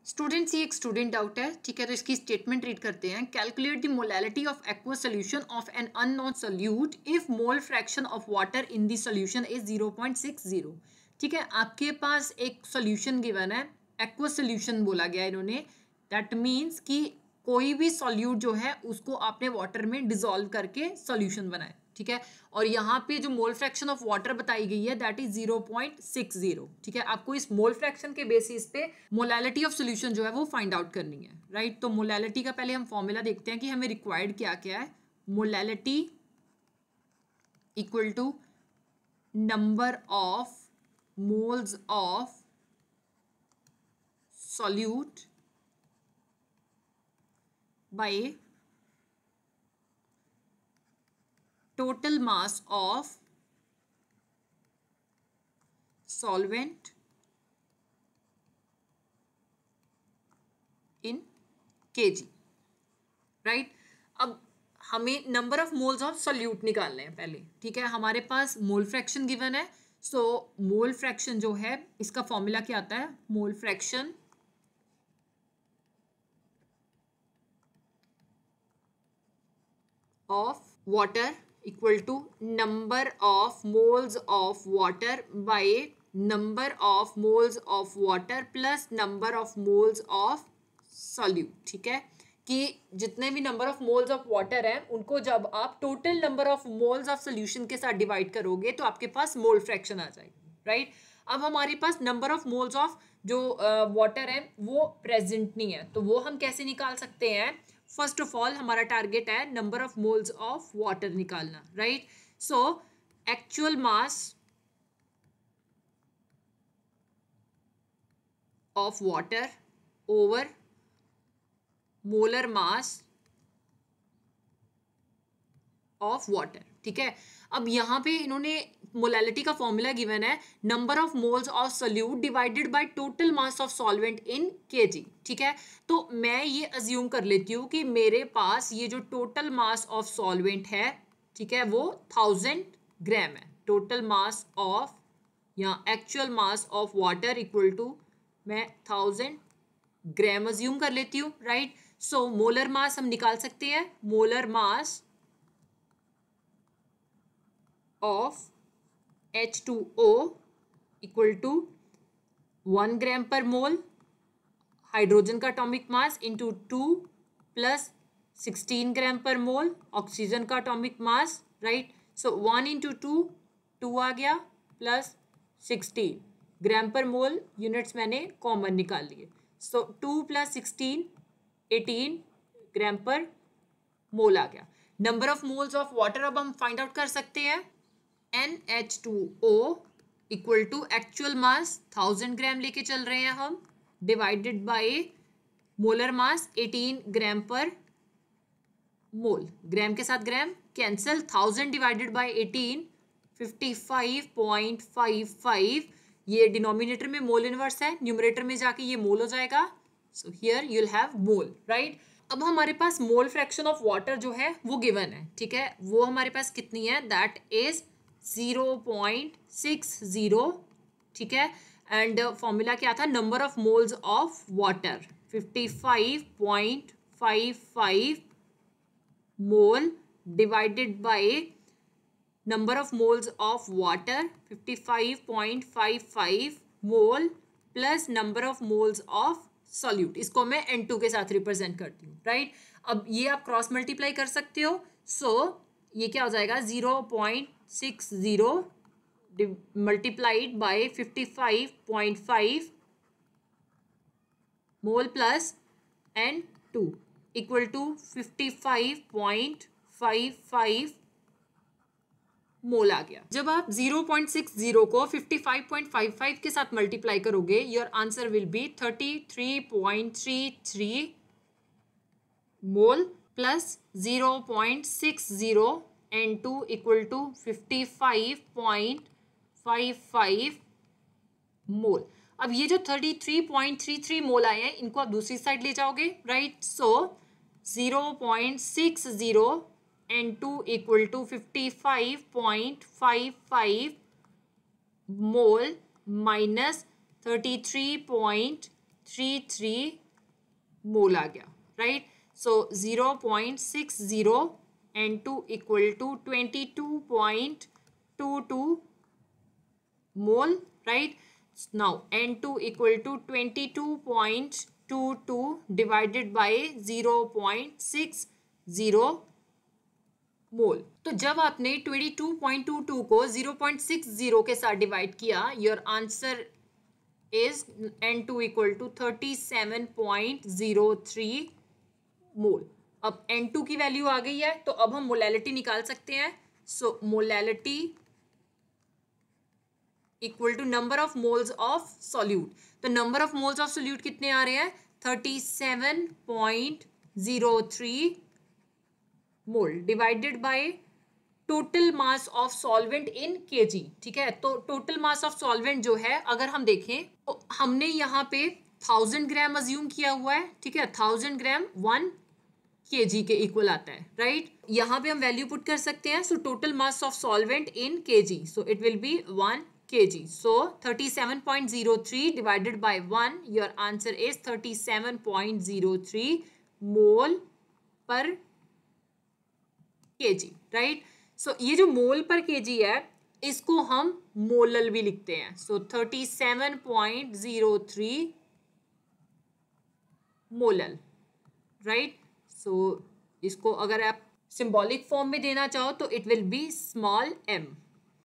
Students, ये एक student out है, ठीक है। तो इसकी स्टेटमेंट रीड करते हैं। Calculate the molality of aqueous solution of an unknown solute if mole fraction of water in the solution is 0.60। ठीक है, आपके पास एक सोल्यूशन गिवन है, एक्वस सोल्यूशन बोला गया इन्होंने। दैट मीन्स कि कोई भी सॉल्यूट जो है उसको आपने वाटर में डिसॉल्व करके सॉल्यूशन बनाए, ठीक है। और यहाँ पे जो मोल फ्रैक्शन ऑफ वाटर बताई गई है दैट इज 0.60, ठीक है। आपको इस मोल फ्रैक्शन के बेसिस पे मोलैलिटी ऑफ सोल्यूशन जो है वो फाइंड आउट करनी है, राइट। तो मोलैलिटी का पहले हम फॉर्मूला देखते हैं कि हमें रिक्वायर्ड क्या क्या है। Molality equal to number of moles of solute by total mass of solvent in kg, right. अब हमें number of moles of solute निकालने हैं पहले, ठीक है। हमारे पास मोल फ्रैक्शन गिवन है। सो मोल फ्रैक्शन जो है इसका फॉर्मूला क्या आता है, mole fraction of water equal to number of moles of water by number of moles of water plus number of moles of solute, ठीक है। कि जितने भी number of moles of water हैं उनको जब आप total number of moles of solution के साथ डिवाइड करोगे तो आपके पास मोल फ्रैक्शन आ जाएगी, राइट। अब हमारे पास नंबर ऑफ मोल्स ऑफ जो वाटर है वो प्रेजेंट नहीं है, तो वो हम कैसे निकाल सकते हैं। फर्स्ट ऑफ ऑल हमारा टारगेट है number of moles of water निकालना, right. So actual mass of water over molar mass of water, ठीक है। अब यहाँ पे इन्होंने मोलैलिटी का फॉर्मूला गिवन है, number of moles of solute divided by total mass of solvent in KG, ठीक है। तो मैं ये अज्यूम कर लेती हूँ कि मेरे पास ये जो टोटल मास ऑफ सॉल्वेंट है, ठीक है, वो 1000 ग्राम है। टोटल मास ऑफ या actual mass of water equal to मैं 1000 ग्राम अज्यूम कर लेती हूँ, राइट। सो मोलर मास हम निकाल सकते हैं। Molar mass of H2O equal to 1 ग्राम पर मोल हाइड्रोजन का एटॉमिक मास इंटू 2 प्लस 16 ग्राम पर मोल ऑक्सीजन का एटॉमिक मास, राइट। सो 1 इंटू 2 आ गया प्लस 16 ग्राम पर मोल, यूनिट्स मैंने कॉमन निकाल लिए। सो 2 प्लस 16 18 ग्राम पर मोल आ गया। Number of moles of water अब हम फाइंड आउट कर सकते हैं। NH2O equal to actual mass 1000 ग्राम लेके चल रहे हैं हम, डिवाइडेड बाय मोलर मास 18 ग्राम पर मोल। ग्राम के साथ ग्राम कैंसिल, 1000 डिवाइडेड बाय 18 55.55। ये डिनोमिनेटर में मोल इनवर्स है, न्यूमरेटर में जाके ये मोल हो जाएगा। So here you will have mole, right. अब हमारे पास मोल फ्रैक्शन ऑफ वाटर जो है वो गिवन है, ठीक है। वो हमारे पास कितनी है, दैट इज 0.60, ठीक है। एंड फॉर्मूला क्या था, number of moles of water 55.55 mole divided by number of moles of water 55.55 mole plus number of moles of solute. इसको मैं N2 के साथ रिप्रेजेंट करती हूँ, राइट। अब ये आप क्रॉस मल्टीप्लाई कर सकते हो। सो ये क्या हो जाएगा, 0.60 multiplied by 55.5 mole plus N2 equal to 55.55 मोल आ गया। जब आप 0.60 को 55.55 के साथ मल्टीप्लाई करोगे, your answer will be 33.33 mole plus 0.60 N2 equal to 55.55 मोल। अब ये जो 33.33 मोल आए हैं इनको आप दूसरी साइड ले जाओगे, right. So 0.60 N2 equal to 55.55 mole minus 33.33 0.33 मोल आ गया, right. So 0.60 N2 equal to 22.22 mole, right. Now N2 equal to 22.22 divided by 0.60 मोल। तो जब आपने 22.22 को 0.60 के साथ डिवाइड किया, your answer is N2 equal to 37.03 मोल। अब N2 की वैल्यू आ गई है, तो अब हम मोलैलिटी निकाल सकते हैं। सो molality equal to number of moles of solute. तो number of moles of solute कितने आ रहे हैं? 37.03 मोल divided by total mass of solvent in KG. ठीक है, तो टोटल मास ऑफ सॉल्वेंट जो है, अगर हम देखें तो हमने यहाँ पे 1000 ग्राम अज्यूम किया हुआ है। ठीक है, 1000 ग्राम 1 kg के इक्वल आता है, राइट। यहाँ पे हम वैल्यू पुट कर सकते हैं। So total mass of solvent in kg, so it will be 1 kg। So 37.03 divided by 1, your answer is 37.03 मोल पर kg, राइट। सो ये जो मोल पर kg है, इसको हम मोलल भी लिखते हैं। सो 37.03 मोलल, राइट। सो इसको अगर आप सिंबॉलिक फॉर्म में देना चाहो तो it will be small m।